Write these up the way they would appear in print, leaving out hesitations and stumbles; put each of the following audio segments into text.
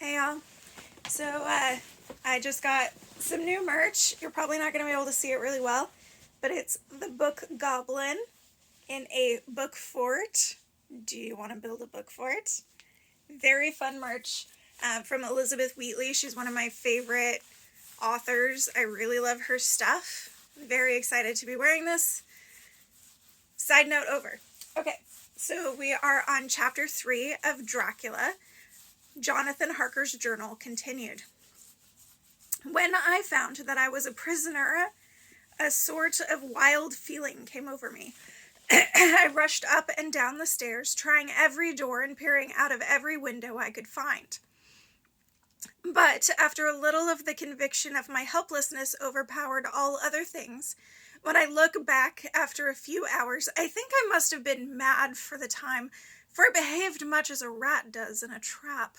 Hey y'all. I just got some new merch. You're probably not going to be able to see it really well, but it's the book Goblin in a book fort. Do you want to build a book fort? Very fun merch from Elizabeth Wheatley. She's one of my favorite authors. I really love her stuff. Very excited to be wearing this. Side note over. Okay, so we are on chapter 3 of Dracula. Jonathan Harker's journal continued. When I found that I was a prisoner, a sort of wild feeling came over me. I rushed up and down the stairs, trying every door and peering out of every window I could find. But after a little of the conviction of my helplessness overpowered all other things, when I look back after a few hours, I think I must have been mad for the time, for I behaved much as a rat does in a trap.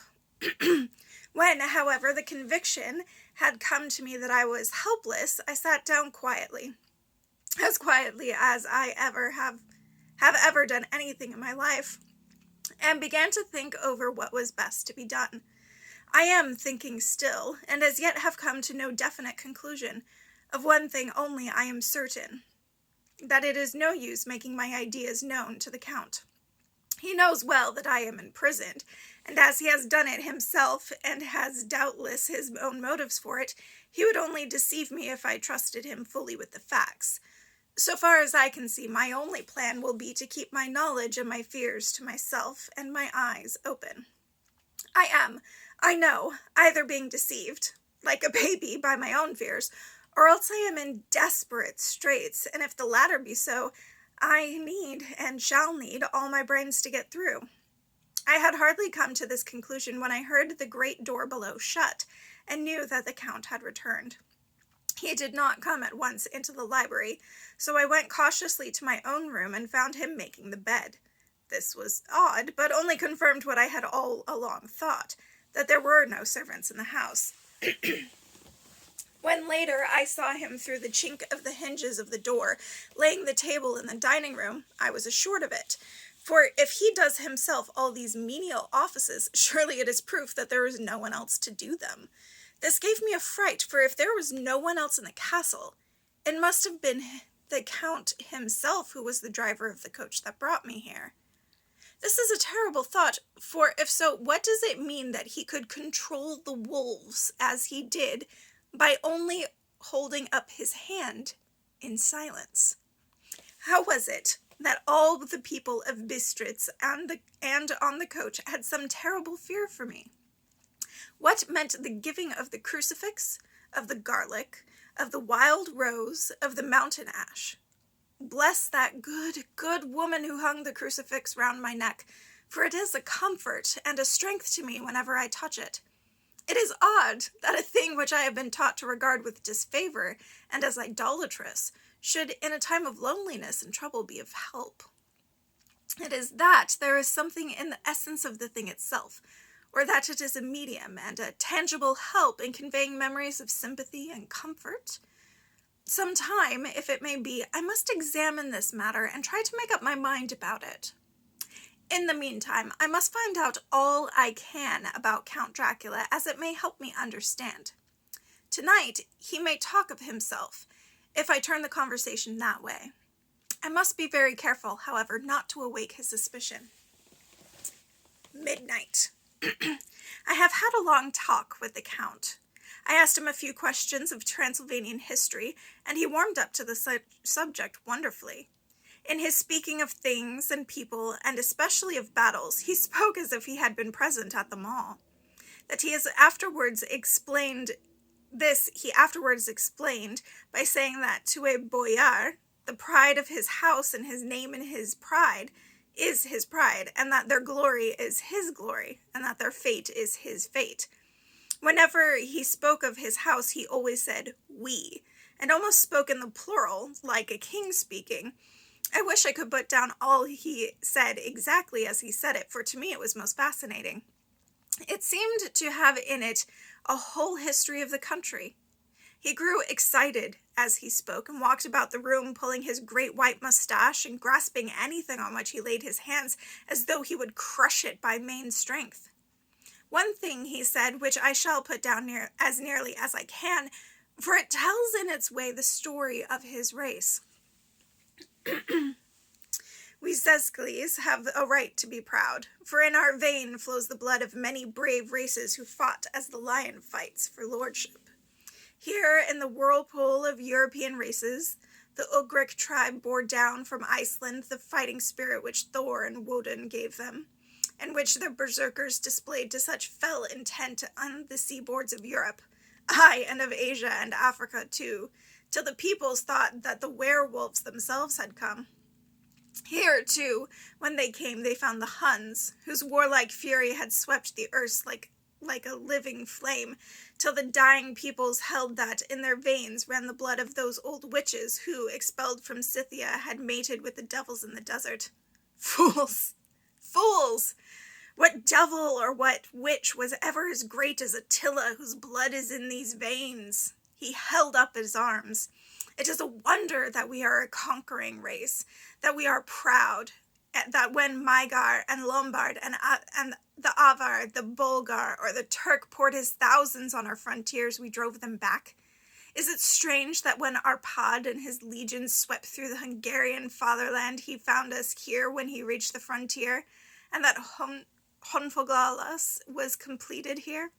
When, however, the conviction had come to me that I was helpless, I sat down quietly as I have ever done anything in my life, and began to think over what was best to be done. I am thinking still, and as yet have come to no definite conclusion. Of one thing only I am certain, that it is no use making my ideas known to the Count. He knows well that I am imprisoned, and as he has done it himself, and has doubtless his own motives for it, he would only deceive me if I trusted him fully with the facts. So far as I can see, my only plan will be to keep my knowledge and my fears to myself, and my eyes open. I know, either being deceived, like a baby, by my own fears, or else I am in desperate straits, and if the latter be so, I need and shall need all my brains to get through. I had hardly come to this conclusion when I heard the great door below shut, and knew that the Count had returned. He did not come at once into the library, so I went cautiously to my own room and found him making the bed. This was odd, but only confirmed what I had all along thought, that there were no servants in the house. When later I saw him through the chink of the hinges of the door, laying the table in the dining room, I was assured of it. For if he does himself all these menial offices, surely it is proof that there is no one else to do them. This gave me a fright, for if there was no one else in the castle, it must have been the Count himself who was the driver of the coach that brought me here. This is a terrible thought, for if so, what does it mean that he could control the wolves as he did by only holding up his hand in silence? How was it that all the people of Bistritz and on the coach had some terrible fear for me? What meant the giving of the crucifix, of the garlic, of the wild rose, of the mountain ash? Bless that good woman who hung the crucifix round my neck, for it is a comfort and a strength to me whenever I touch it. It is odd that a thing which I have been taught to regard with disfavor and as idolatrous should in a time of loneliness and trouble be of help. It is that there is something in the essence of the thing itself, or that it is a medium and a tangible help in conveying memories of sympathy and comfort. Some time, if it may be, I must examine this matter and try to make up my mind about it. In the meantime, I must find out all I can about Count Dracula, as it may help me understand. Tonight, he may talk of himself, if I turn the conversation that way. I must be very careful, however, not to awake his suspicion. Midnight. I have had a long talk with the Count. I asked him a few questions of Transylvanian history, and he warmed up to the subject wonderfully. In his speaking of things and people, and especially of battles, he spoke as if he had been present at them all. He afterwards explained by saying that to a boyar, the pride of his house and his name and his pride is his pride, and that their glory is his glory, and that their fate is his fate. Whenever he spoke of his house, he always said we, and almost spoke in the plural, like a king speaking. I wish I could put down all he said exactly as he said it, for to me it was most fascinating. It seemed to have in it a whole history of the country. He grew excited as he spoke, and walked about the room pulling his great white mustache and grasping anything on which he laid his hands as though he would crush it by main strength. One thing, he said, which I shall put down as nearly as I can, for it tells in its way the story of his race. We Sescles have a right to be proud, for in our vein flows the blood of many brave races who fought as the lion fights for lordship. Here, in the whirlpool of European races, the Ugric tribe bore down from Iceland the fighting spirit which Thor and Woden gave them, and which the berserkers displayed to such fell intent on the seaboards of Europe, aye, and of Asia and Africa too, till the peoples thought that the werewolves themselves had come. Here, too, when they came, they found the Huns, whose warlike fury had swept the earth like a living flame, till the dying peoples held that in their veins ran the blood of those old witches who, expelled from Scythia, had mated with the devils in the desert. Fools! Fools! What devil or what witch was ever as great as Attila, whose blood is in these veins? He held up his arms. It is a wonder that we are a conquering race, that we are proud, that when Magyar and Lombard and the Avar, the Bulgar, or the Turk poured his thousands on our frontiers, we drove them back. Is it strange that when Arpad and his legions swept through the Hungarian fatherland, he found us here when he reached the frontier, and that Honfoglalas was completed here?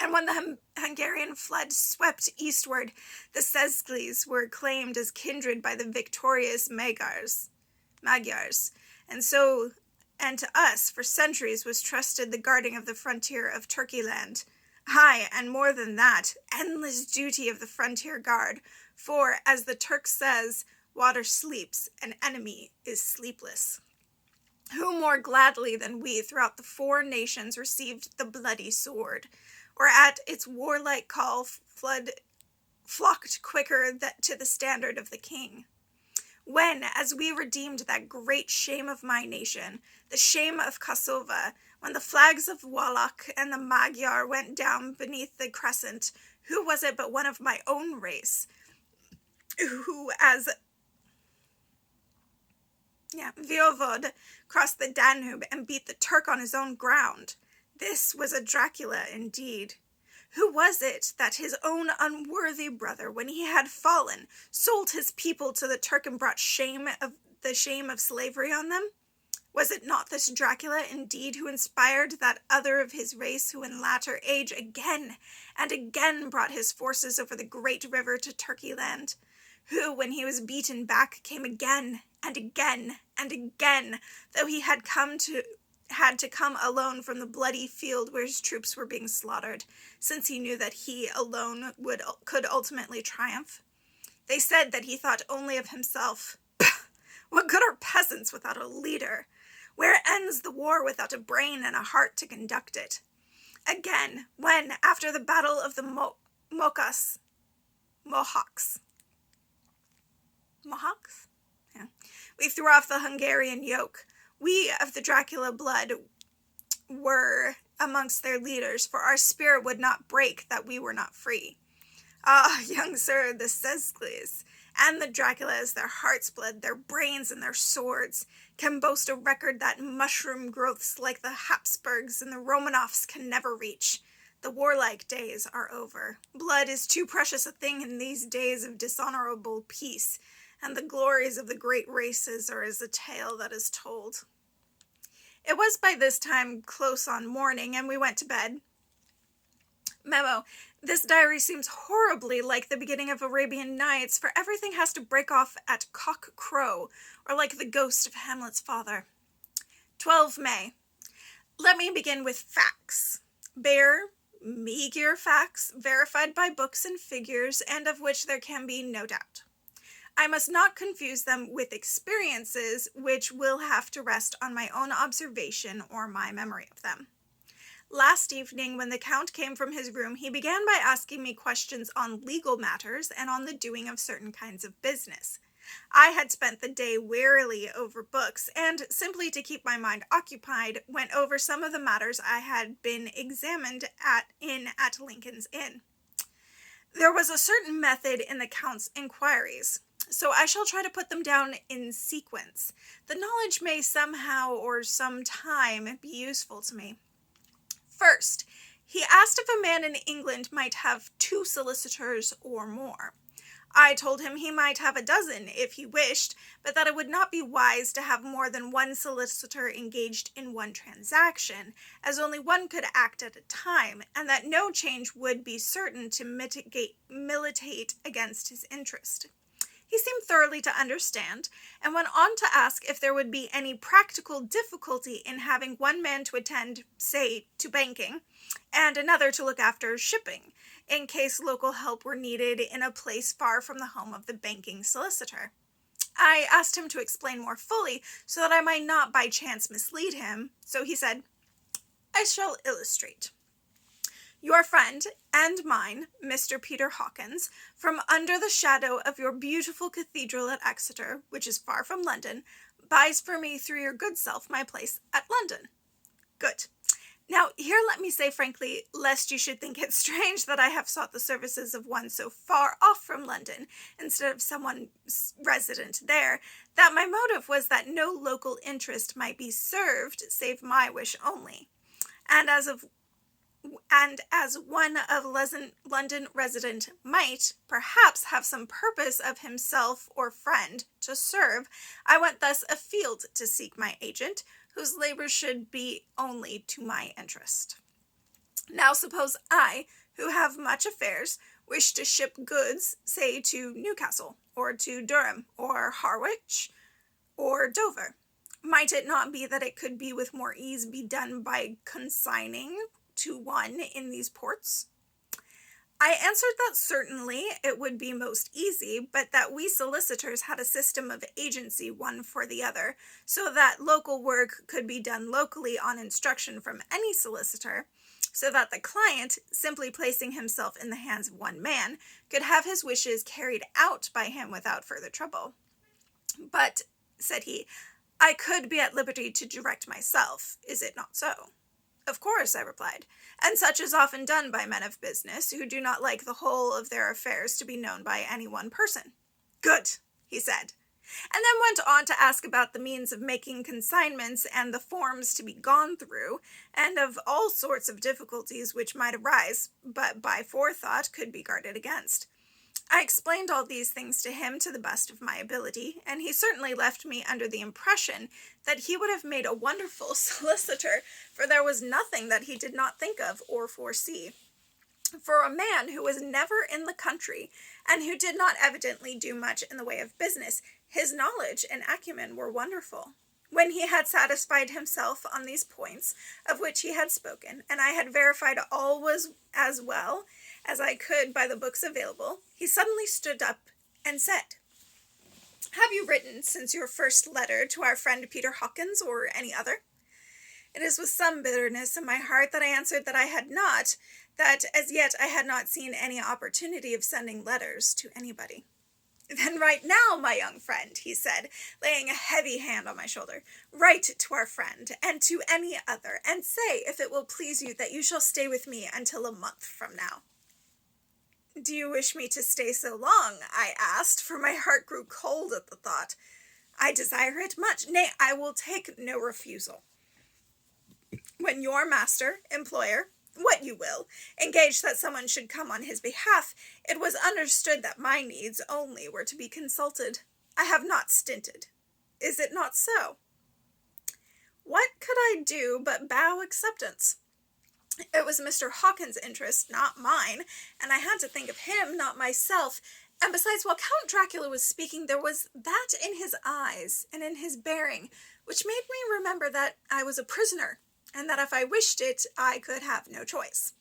And when the Hungarian flood swept eastward, the Sescles were claimed as kindred by the victorious Magyars. And to us, for centuries, was trusted the guarding of the frontier of Turkeyland. Aye, and more than that, endless duty of the frontier guard, for, as the Turk says, water sleeps, an enemy is sleepless. Who more gladly than we throughout the 4 nations received the bloody sword, or at its warlike call flocked quicker to the standard of the king? When, as we redeemed that great shame of my nation, the shame of Kosovo, when the flags of Wallach and the Magyar went down beneath the crescent, who was it but one of my own race, who as Voivod crossed the Danube and beat the Turk on his own ground? This was a Dracula indeed. Who was it that his own unworthy brother, when he had fallen, sold his people to the Turk and brought the shame of slavery on them? Was it not this Dracula indeed who inspired that other of his race who in latter age again and again brought his forces over the great river to Turkeyland? Who, when he was beaten back, came again and again and again, though he had to come alone from the bloody field where his troops were being slaughtered, since he knew that he alone could ultimately triumph? They said that he thought only of himself. What good are peasants without a leader? Where ends the war without a brain and a heart to conduct it? Again, when, after the battle of the Mohawks? Yeah. We threw off the Hungarian yoke. We of the Dracula blood were amongst their leaders, for our spirit would not break that we were not free. Ah, young sir, the Sescles and the Draculas, their heart's blood, their brains, and their swords, can boast a record that mushroom growths like the Habsburgs and the Romanovs can never reach. The warlike days are over. Blood is too precious a thing in these days of dishonorable peace, and the glories of the great races are as a tale that is told. It was by this time close on morning, and we went to bed. Memo: this diary seems horribly like the beginning of Arabian Nights, for everything has to break off at cock crow, or like the ghost of Hamlet's father. 12 May. Let me begin with facts. Bare, meager facts, verified by books and figures, and of which there can be no doubt. I must not confuse them with experiences, which will have to rest on my own observation or my memory of them. Last evening, when the Count came from his room, he began by asking me questions on legal matters and on the doing of certain kinds of business. I had spent the day wearily over books, and, simply to keep my mind occupied, went over some of the matters I had been examined at Lincoln's Inn. There was a certain method in the Count's inquiries, so I shall try to put them down in sequence. The knowledge may somehow or some time be useful to me. First, he asked if a man in England might have 2 solicitors or more. I told him he might have a dozen if he wished, but that it would not be wise to have more than 1 solicitor engaged in one transaction, as only one could act at a time, and that no change would be certain to militate against his interest. He seemed thoroughly to understand, and went on to ask if there would be any practical difficulty in having one man to attend, say, to banking, and another to look after shipping, in case local help were needed in a place far from the home of the banking solicitor. I asked him to explain more fully, so that I might not by chance mislead him, so he said, "I shall illustrate. Your friend and mine, Mr. Peter Hawkins, from under the shadow of your beautiful cathedral at Exeter, which is far from London, buys for me through your good self my place at London." Good. Now, here let me say frankly, lest you should think it strange that I have sought the services of one so far off from London, instead of someone resident there, that my motive was that no local interest might be served, save my wish only. And as one of London resident might, perhaps, have some purpose of himself or friend to serve, I went thus afield to seek my agent, whose labours should be only to my interest. Now suppose I, who have much affairs, wish to ship goods, say to Newcastle, or to Durham, or Harwich, or Dover. Might it not be that it could be with more ease be done by consigning to one in these ports? I answered that certainly it would be most easy, but that we solicitors had a system of agency one for the other, so that local work could be done locally on instruction from any solicitor, so that the client, simply placing himself in the hands of one man, could have his wishes carried out by him without further trouble. "But," said he, "I could be at liberty to direct myself, is it not so?" "Of course," I replied, "and such is often done by men of business, who do not like the whole of their affairs to be known by any one person." "Good," he said, and then went on to ask about the means of making consignments and the forms to be gone through, and of all sorts of difficulties which might arise, but by forethought could be guarded against. I explained all these things to him to the best of my ability, and he certainly left me under the impression that he would have made a wonderful solicitor, for there was nothing that he did not think of or foresee. For a man who was never in the country, and who did not evidently do much in the way of business, his knowledge and acumen were wonderful. When he had satisfied himself on these points of which he had spoken, and I had verified all was as well as I could by the books available, he suddenly stood up and said, "Have you written since your first letter to our friend Peter Hawkins, or any other?" It is with some bitterness in my heart that I answered that I had not, that as yet I had not seen any opportunity of sending letters to anybody. "Then write now, my young friend," he said, laying a heavy hand on my shoulder. "Write to our friend, and to any other, and say, if it will please you, that you shall stay with me until a month from now." "Do you wish me to stay so long?" I asked, for my heart grew cold at the thought. "I desire it much. Nay, I will take no refusal. When your master, employer, what you will, engaged that someone should come on his behalf, it was understood that my needs only were to be consulted. I have not stinted. Is it not so?" What could I do but bow acceptance? It was Mr. Hawkins' interest, not mine, and I had to think of him, not myself. And besides, while Count Dracula was speaking, there was that in his eyes and in his bearing which made me remember that I was a prisoner, and that if I wished it, I could have no choice.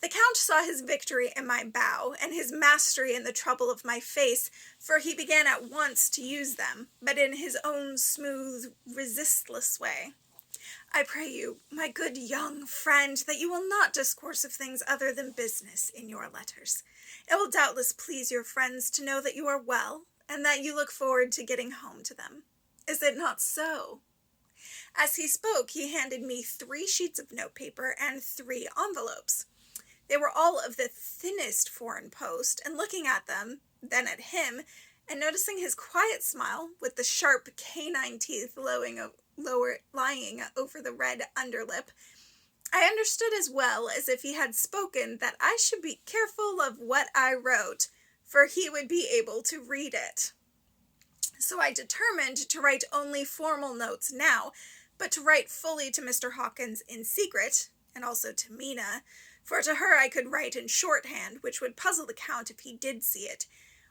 The Count saw his victory in my bow, and his mastery in the trouble of my face, for he began at once to use them, but in his own smooth, resistless way. "I pray you, my good young friend, that you will not discourse of things other than business in your letters. It will doubtless please your friends to know that you are well, and that you look forward to getting home to them. Is it not so?" As he spoke, he handed me 3 sheets of notepaper and 3 envelopes. They were all of the thinnest foreign post, and looking at them, then at him, and noticing his quiet smile, with the sharp canine teeth lying over the red underlip, I understood as well as if he had spoken that I should be careful of what I wrote, for he would be able to read it. So I determined to write only formal notes now, but to write fully to Mr. Hawkins in secret, and also to Mina, for to her I could write in shorthand, which would puzzle the Count if he did see it.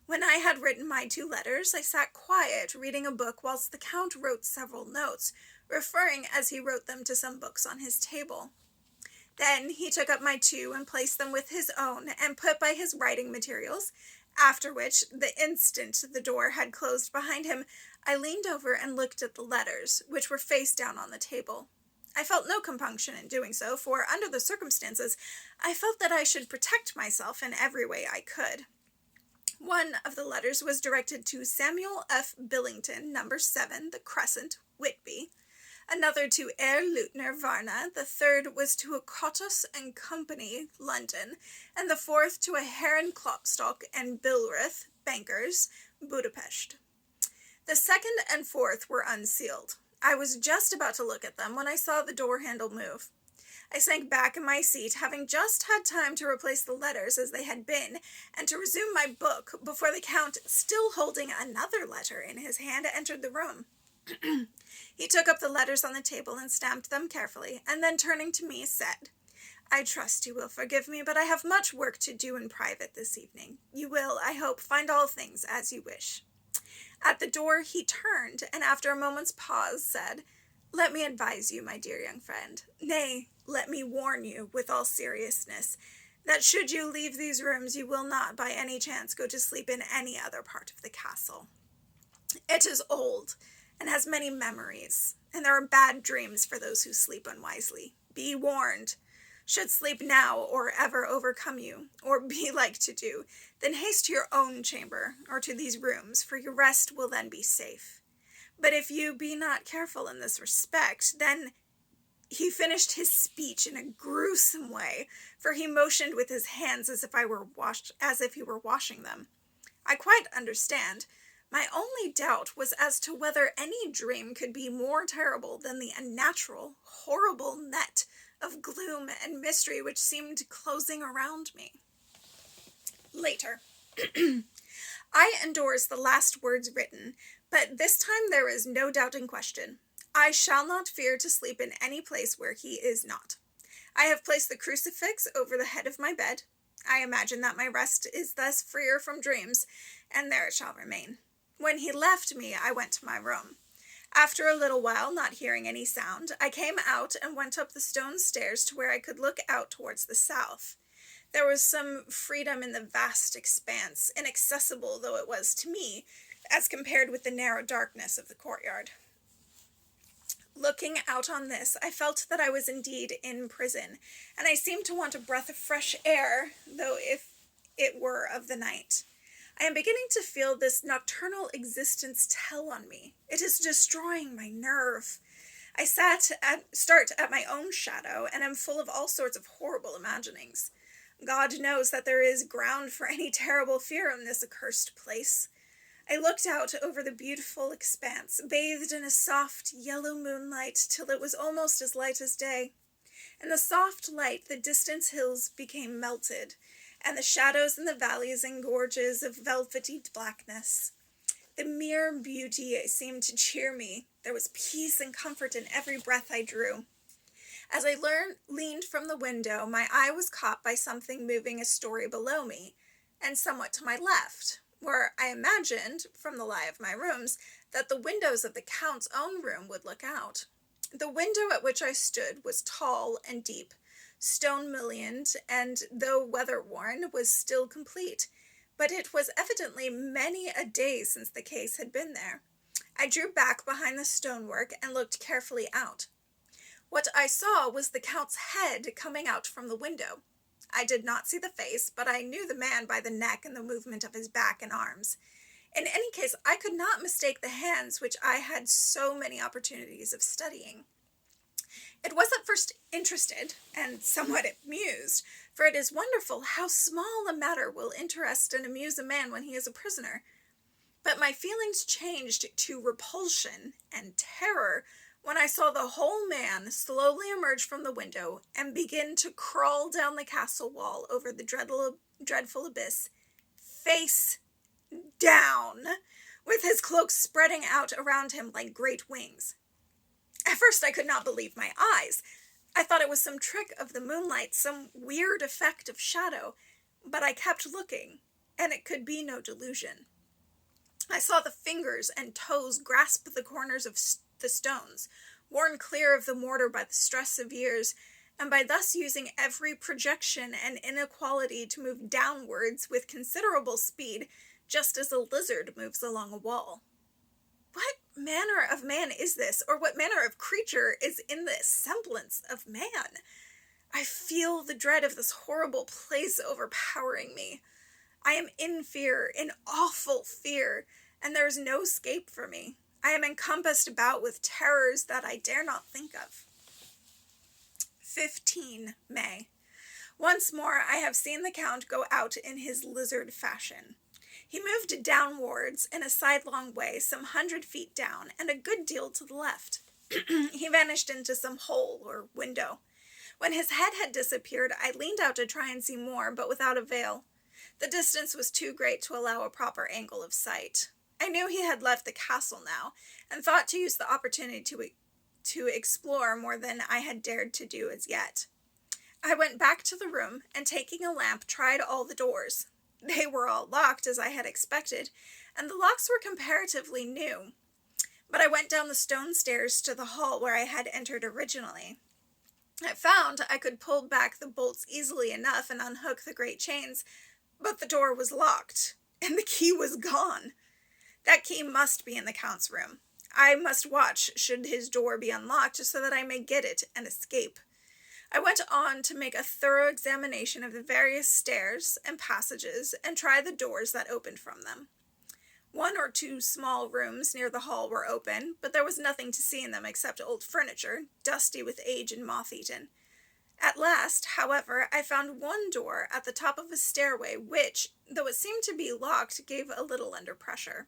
When I had written my 2 letters, I sat quiet, reading a book, whilst the Count wrote several notes, referring as he wrote them to some books on his table. Then he took up my 2 and placed them with his own, and put by his writing materials, after which, the instant the door had closed behind him, I leaned over and looked at the letters, which were face down on the table. I felt no compunction in doing so, for under the circumstances, I felt that I should protect myself in every way I could. One of the letters was directed to Samuel F. Billington, No. 7, The Crescent, Whitby. Another to Herr Leutner, Varna. The third was to a Cottos and Company, London. And the fourth to a Herren Klopstock and Bilrith, bankers, Budapest. The second and fourth were unsealed. I was just about to look at them when I saw the door handle move. I sank back in my seat, having just had time to replace the letters as they had been, and to resume my book before the Count, still holding another letter in his hand, entered the room. He took up the letters on the table and stamped them carefully, and then turning to me, said, "I trust you will forgive me, but I have much work to do in private this evening. You will, I hope, find all things as you wish." At the door he turned, and after a moment's pause said, "Let me advise you, my dear young friend, nay, let me warn you with all seriousness, that should you leave these rooms, you will not by any chance go to sleep in any other part of the castle. It is old, and has many memories, and there are bad dreams for those who sleep unwisely. Be warned. Should sleep now or ever overcome you, or be like to do, then haste to your own chamber, or to these rooms, for your rest will then be safe. But if you be not careful in this respect, then—" He finished his speech in a gruesome way, for he motioned with his hands as if he were washing them. I quite understand. My only doubt was as to whether any dream could be more terrible than the unnatural, horrible net of gloom and mystery which seemed closing around me. Later. I endorse the last words written, but this time there is no doubt in question. I shall not fear to sleep in any place where he is not. I have placed the crucifix over the head of my bed. I imagine that my rest is thus freer from dreams, and there it shall remain. When he left me, I went to my room. After a little while, not hearing any sound, I came out and went up the stone stairs to where I could look out towards the south. There was some freedom in the vast expanse, inaccessible though it was to me, as compared with the narrow darkness of the courtyard. Looking out on this, I felt that I was indeed in prison, and I seemed to want a breath of fresh air, though if it were of the night. I am beginning to feel this nocturnal existence tell on me. It is destroying my nerve. I start at my own shadow, and am full of all sorts of horrible imaginings. God knows that there is ground for any terrible fear in this accursed place. I looked out over the beautiful expanse, bathed in a soft yellow moonlight, till it was almost as light as day. In the soft light the distant hills became melted, and the shadows in the valleys and gorges of velvety blackness. The mere beauty seemed to cheer me. There was peace and comfort in every breath I drew. As I leaned from the window, my eye was caught by something moving a story below me, and somewhat to my left, where I imagined, from the lie of my rooms, that the windows of the Count's own room would look out. The window at which I stood was tall and deep, stone-mullioned, and, though weather-worn, was still complete, but it was evidently many a day since the case had been there. I drew back behind the stonework and looked carefully out. What I saw was the Count's head coming out from the window. I did not see the face, but I knew the man by the neck and the movement of his back and arms. In any case, I could not mistake the hands which I had so many opportunities of studying. It was at first interested, and somewhat amused, for it is wonderful how small a matter will interest and amuse a man when he is a prisoner. But my feelings changed to repulsion and terror when I saw the whole man slowly emerge from the window and begin to crawl down the castle wall over the dreadful abyss, face down, with his cloak spreading out around him like great wings. At first I could not believe my eyes. I thought it was some trick of the moonlight, some weird effect of shadow, but I kept looking, and it could be no delusion. I saw the fingers and toes grasp the corners of the stones, worn clear of the mortar by the stress of years, and by thus using every projection and inequality to move downwards with considerable speed, just as a lizard moves along a wall. What manner of man is this, or what manner of creature is in the semblance of man? I feel the dread of this horrible place overpowering me. I am in fear, in awful fear, and there is no escape for me. I am encompassed about with terrors that I dare not think of. 15 May. Once more I have seen the Count go out in his lizard fashion. He moved downwards in a sidelong way, some 100 feet down, and a good deal to the left. He vanished into some hole or window. When his head had disappeared, I leaned out to try and see more, but without avail. The distance was too great to allow a proper angle of sight. I knew he had left the castle now, and thought to use the opportunity to explore more than I had dared to do as yet. I went back to the room, and taking a lamp, tried all the doors. They were all locked, as I had expected, and the locks were comparatively new. But I went down the stone stairs to the hall where I had entered originally. I found I could pull back the bolts easily enough and unhook the great chains, but the door was locked, and the key was gone. That key must be in the Count's room. I must watch should his door be unlocked so that I may get it and escape. I went on to make a thorough examination of the various stairs and passages and try the doors that opened from them. 1 or 2 small rooms near the hall were open, but there was nothing to see in them except old furniture, dusty with age and moth-eaten. At last, however, I found one door at the top of a stairway which, though it seemed to be locked, gave a little under pressure.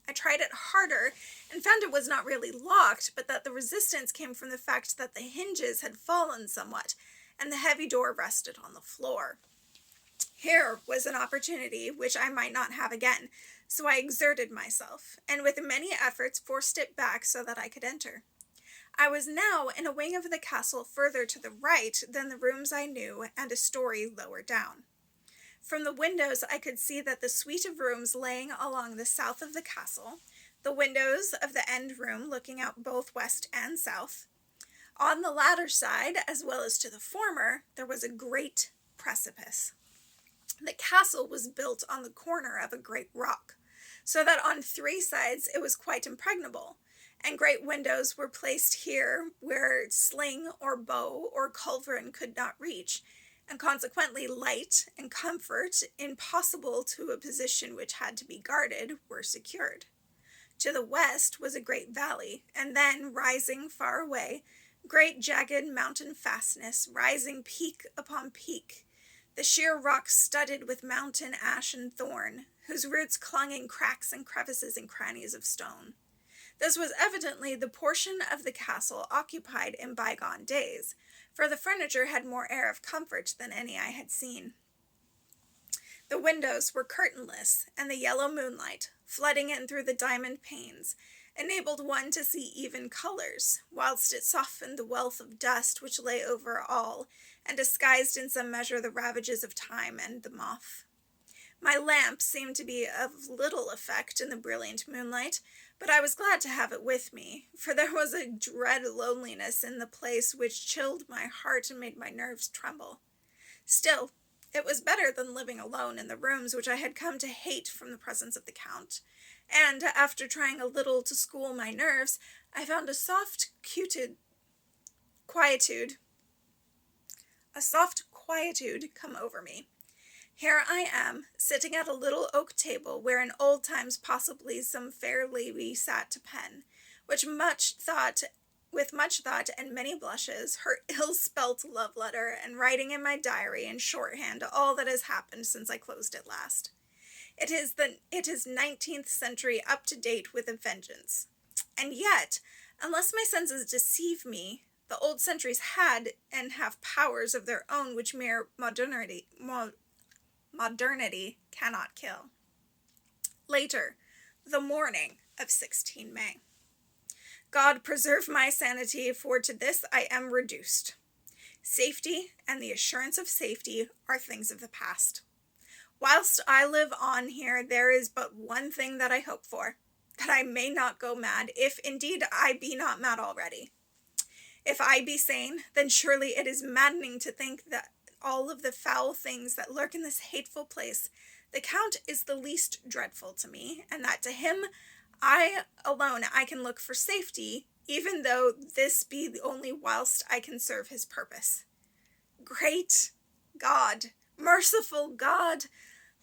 I tried it harder and found it was not really locked, but that the resistance came from the fact that the hinges had fallen somewhat, and the heavy door rested on the floor. Here was an opportunity which I might not have again, so I exerted myself, and with many efforts forced it back so that I could enter. I was now in a wing of the castle further to the right than the rooms I knew, and a story lower down. From the windows I could see that the suite of rooms laying along the south of the castle, the windows of the end room looking out both west and south. On the latter side, as well as to the former, there was a great precipice. The castle was built on the corner of a great rock, so that on 3 sides it was quite impregnable, and great windows were placed here where sling or bow or culverin could not reach, and consequently light and comfort, impossible to a position which had to be guarded, were secured. To the west was a great valley, and then, rising far away, great jagged mountain fastness, rising peak upon peak, the sheer rock studded with mountain ash and thorn, whose roots clung in cracks and crevices and crannies of stone. This was evidently the portion of the castle occupied in bygone days, for the furniture had more air of comfort than any I had seen. The windows were curtainless, and the yellow moonlight, flooding in through the diamond panes, enabled one to see even colors, whilst it softened the wealth of dust which lay over all, and disguised in some measure the ravages of time and the moth. My lamp seemed to be of little effect in the brilliant moonlight, but I was glad to have it with me, for there was a dread loneliness in the place which chilled my heart and made my nerves tremble. Still, it was better than living alone in the rooms which I had come to hate from the presence of the Count, and, after trying a little to school my nerves, I found a soft quietude come over me. Here I am, sitting at a little oak table, where in old times possibly some fair lady sat to pen, with much thought and many blushes, her ill-spelt love letter, and writing in my diary in shorthand all that has happened since I closed it last. It is 19th century up to date with a vengeance. And yet, Unless my senses deceive me, the old centuries had and have powers of their own which mere modernity cannot kill. Later, the morning of 16 May. God preserve my sanity, for to this I am reduced. Safety and the assurance of safety are things of the past. Whilst I live on here, there is but one thing that I hope for, that I may not go mad, if indeed I be not mad already. If I be sane, then surely it is maddening to think that all of the foul things that lurk in this hateful place, the Count is the least dreadful to me, and that to him I alone I can look for safety, even though this be the only whilst I can serve his purpose. Great God, merciful God,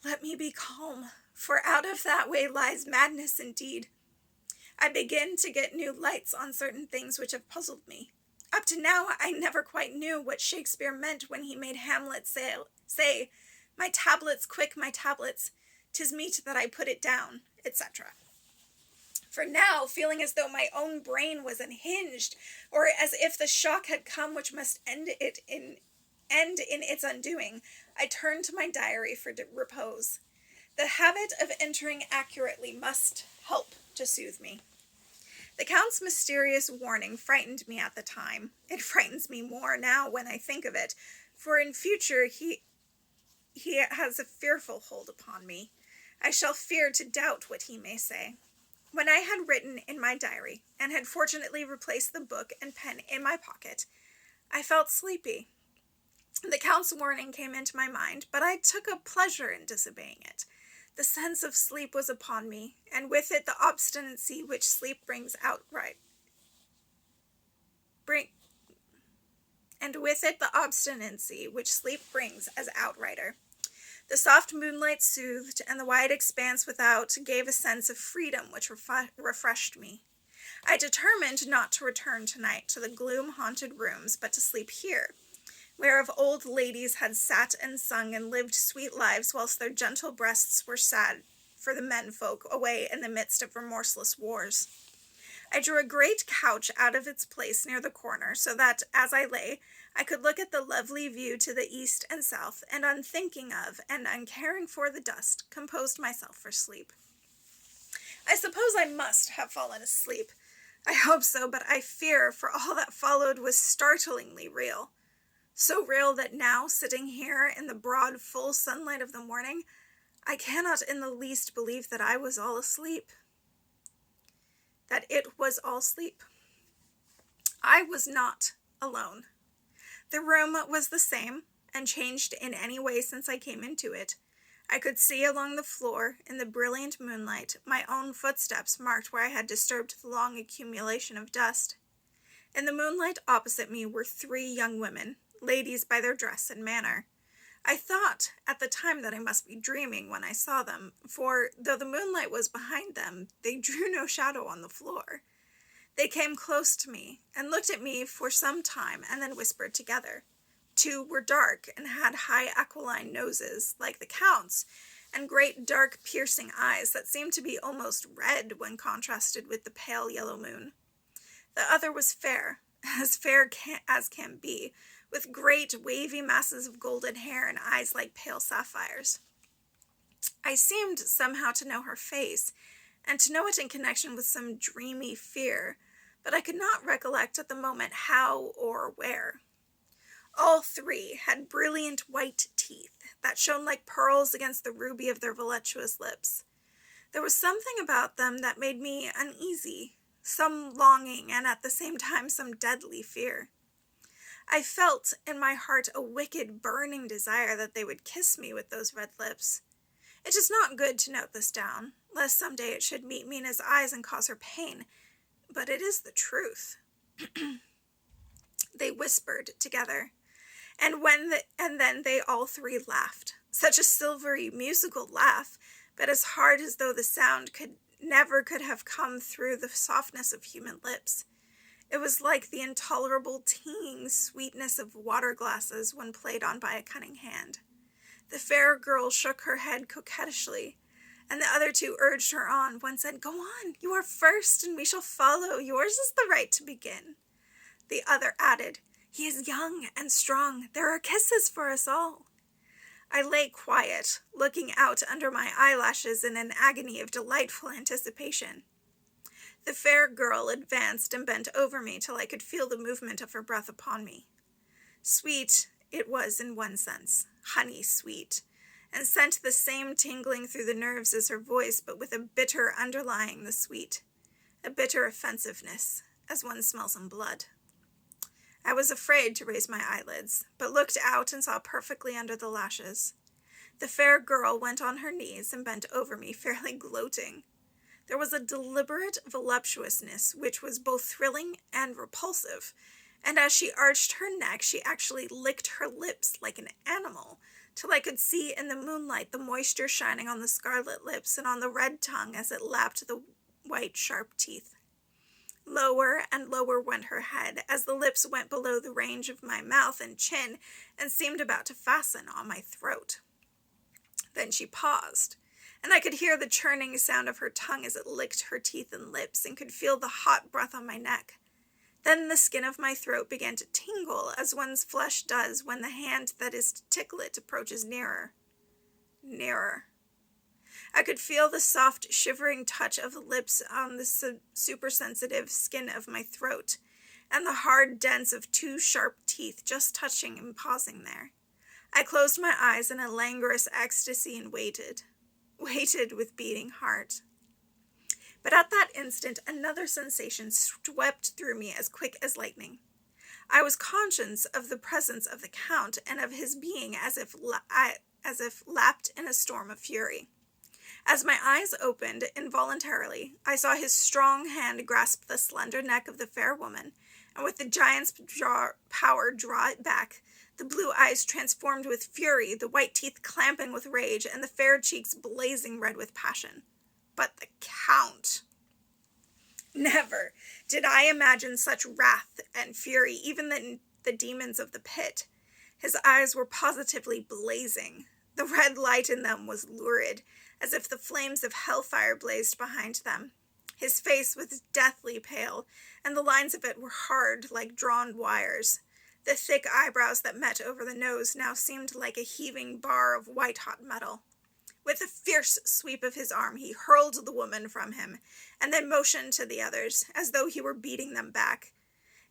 let me be calm, for out of that way lies madness indeed. I begin to get new lights on certain things which have puzzled me. Up to now I never quite knew what Shakespeare meant when he made Hamlet say, "My tablets, quick, my tablets, 'tis meet that I put it down," etc. For now, feeling as though my own brain was unhinged, or as if the shock had come which must end in its undoing, I turned to my diary for repose. The habit of entering accurately must help to soothe me. The Count's mysterious warning frightened me at the time. It frightens me more now when I think of it, for in future he has a fearful hold upon me. I shall fear to doubt what he may say. When I had written in my diary, and had fortunately replaced the book and pen in my pocket, I felt sleepy. The Count's warning came into my mind, but I took a pleasure in disobeying it. The sense of sleep was upon me, and with it the obstinacy which sleep brings outright. As outrider. The soft moonlight soothed, and the wide expanse without gave a sense of freedom which refreshed me. I determined not to return tonight to the gloom-haunted rooms, but to sleep here, whereof old ladies had sat and sung and lived sweet lives, whilst their gentle breasts were sad for the men-folk away in the midst of remorseless wars. I drew a great couch out of its place near the corner, so that, as I lay, I could look at the lovely view to the east and south, and unthinking of and uncaring for the dust, composed myself for sleep. I suppose I must have fallen asleep. I hope so, but I fear, for all that followed was startlingly real. So real that now, sitting here in the broad, full sunlight of the morning, I cannot in the least believe that I was all asleep. That it was all sleep. I was not alone. The room was the same, unchanged in any way since I came into it. I could see along the floor, in the brilliant moonlight, my own footsteps marked where I had disturbed the long accumulation of dust. In the moonlight opposite me were 3 young women, ladies by their dress and manner. I thought at the time that I must be dreaming when I saw them, for though the moonlight was behind them, they drew no shadow on the floor. They came close to me, and looked at me for some time, and then whispered together. 2 were dark, and had high aquiline noses, like the Count's, and great dark piercing eyes that seemed to be almost red when contrasted with the pale yellow moon. The other was fair as can be, with great wavy masses of golden hair and eyes like pale sapphires. I seemed somehow to know her face, and to know it in connection with some dreamy fear, but I could not recollect at the moment how or where. All 3 had brilliant white teeth that shone like pearls against the ruby of their voluptuous lips. There was something about them that made me uneasy, some longing and at the same time some deadly fear. I felt in my heart a wicked, burning desire that they would kiss me with those red lips. It is not good to note this down, lest some day it should meet Mina's eyes and cause her pain, but it is the truth. They whispered together, and then they all 3 laughed. Such a silvery, musical laugh, but as hard as though the sound never could have come through the softness of human lips. It was like the intolerable tinging sweetness of water glasses when played on by a cunning hand. The fair girl shook her head coquettishly, And the other two urged her on. One said, "Go on, you are first, and we shall follow. Yours is the right to begin." The other added, "He is young and strong. There are kisses for us all." I lay quiet, looking out under my eyelashes in an agony of delightful anticipation. The fair girl advanced and bent over me till I could feel the movement of her breath upon me. Sweet it was in one sense, honey sweet, and sent the same tingling through the nerves as her voice, but with a bitter underlying the sweet, a bitter offensiveness, as one smells in blood. I was afraid to raise my eyelids, but looked out and saw perfectly under the lashes. The fair girl went on her knees and bent over me, fairly gloating. There was a deliberate voluptuousness which was both thrilling and repulsive, and as she arched her neck, she actually licked her lips like an animal, till I could see in the moonlight the moisture shining on the scarlet lips and on the red tongue as it lapped the white sharp teeth. Lower and lower went her head, as the lips went below the range of my mouth and chin, and seemed about to fasten on my throat. Then she paused, and I could hear the churning sound of her tongue as it licked her teeth and lips, and could feel the hot breath on my neck. Then the skin of my throat began to tingle, as one's flesh does when the hand that is to tickle it approaches nearer. Nearer. I could feel the soft, shivering touch of the lips on the supersensitive skin of my throat, and the hard dents of two sharp teeth just touching and pausing there. I closed my eyes in a languorous ecstasy and waited with beating heart. But at that instant another sensation swept through me as quick as lightning. I was conscious of the presence of the Count, and of his being as if lapped in a storm of fury. As my eyes opened involuntarily, I saw his strong hand grasp the slender neck of the fair woman, and with the giant's power draw it back, the blue eyes transformed with fury, the white teeth clamping with rage, and the fair cheeks blazing red with passion. But the Count! Never did I imagine such wrath and fury, even in the demons of the pit. His eyes were positively blazing. The red light in them was lurid, as if the flames of hellfire blazed behind them. His face was deathly pale, and the lines of it were hard like drawn wires. The thick eyebrows that met over the nose now seemed like a heaving bar of white-hot metal. With a fierce sweep of his arm, he hurled the woman from him, and then motioned to the others, as though he were beating them back.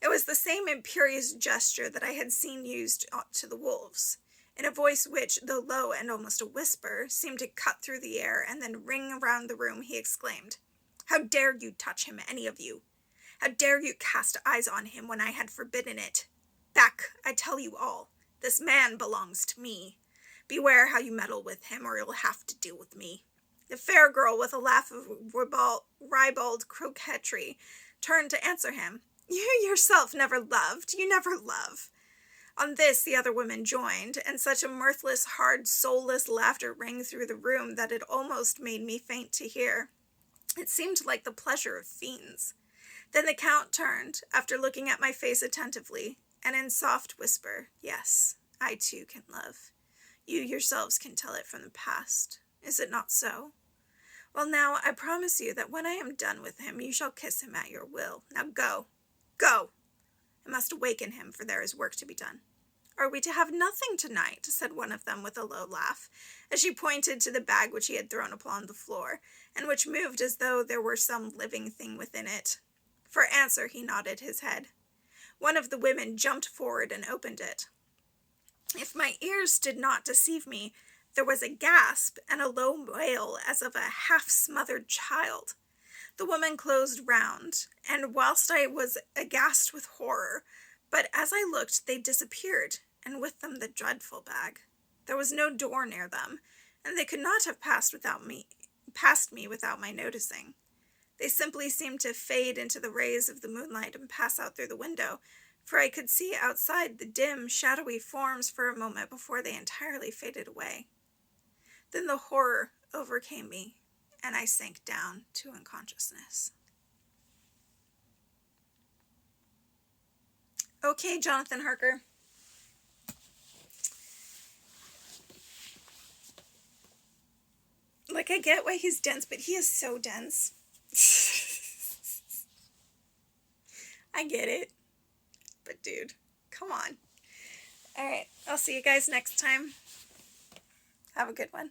It was the same imperious gesture that I had seen used to the wolves. In a voice which, though low and almost a whisper, seemed to cut through the air and then ring around the room, he exclaimed, "How dare you touch him, any of you? How dare you cast eyes on him when I had forbidden it? Back, I tell you all. This man belongs to me. Beware how you meddle with him, or you'll have to deal with me." The fair girl, with a laugh of ribald coquetry, turned to answer him. "You yourself never loved. You never love." On this the other women joined, and such a mirthless, hard, soulless laughter rang through the room that it almost made me faint to hear. It seemed like the pleasure of fiends. Then the Count turned, after looking at my face attentively, and in soft whisper, "Yes, I too can love. You yourselves can tell it from the past. Is it not so? Well, now, I promise you that when I am done with him, you shall kiss him at your will. Now go. Go! I must awaken him, for there is work to be done." "Are we to have nothing tonight?" said one of them with a low laugh, as she pointed to the bag which he had thrown upon the floor, and which moved as though there were some living thing within it. For answer he nodded his head. One of the women jumped forward and opened it. If my ears did not deceive me, there was a gasp and a low wail as of a half-smothered child. The woman closed round, and whilst I was aghast with horror, but as I looked they disappeared, and with them the dreadful bag. There was no door near them, and they could not have passed me without my noticing. They simply seemed to fade into the rays of the moonlight and pass out through the window, for I could see outside the dim, shadowy forms for a moment before they entirely faded away. Then the horror overcame me, and I sank down to unconsciousness. Okay, Jonathan Harker. Like, I get why he's dense, but he is so dense. I get it. But dude, come on. All right, I'll see you guys next time. Have a good one.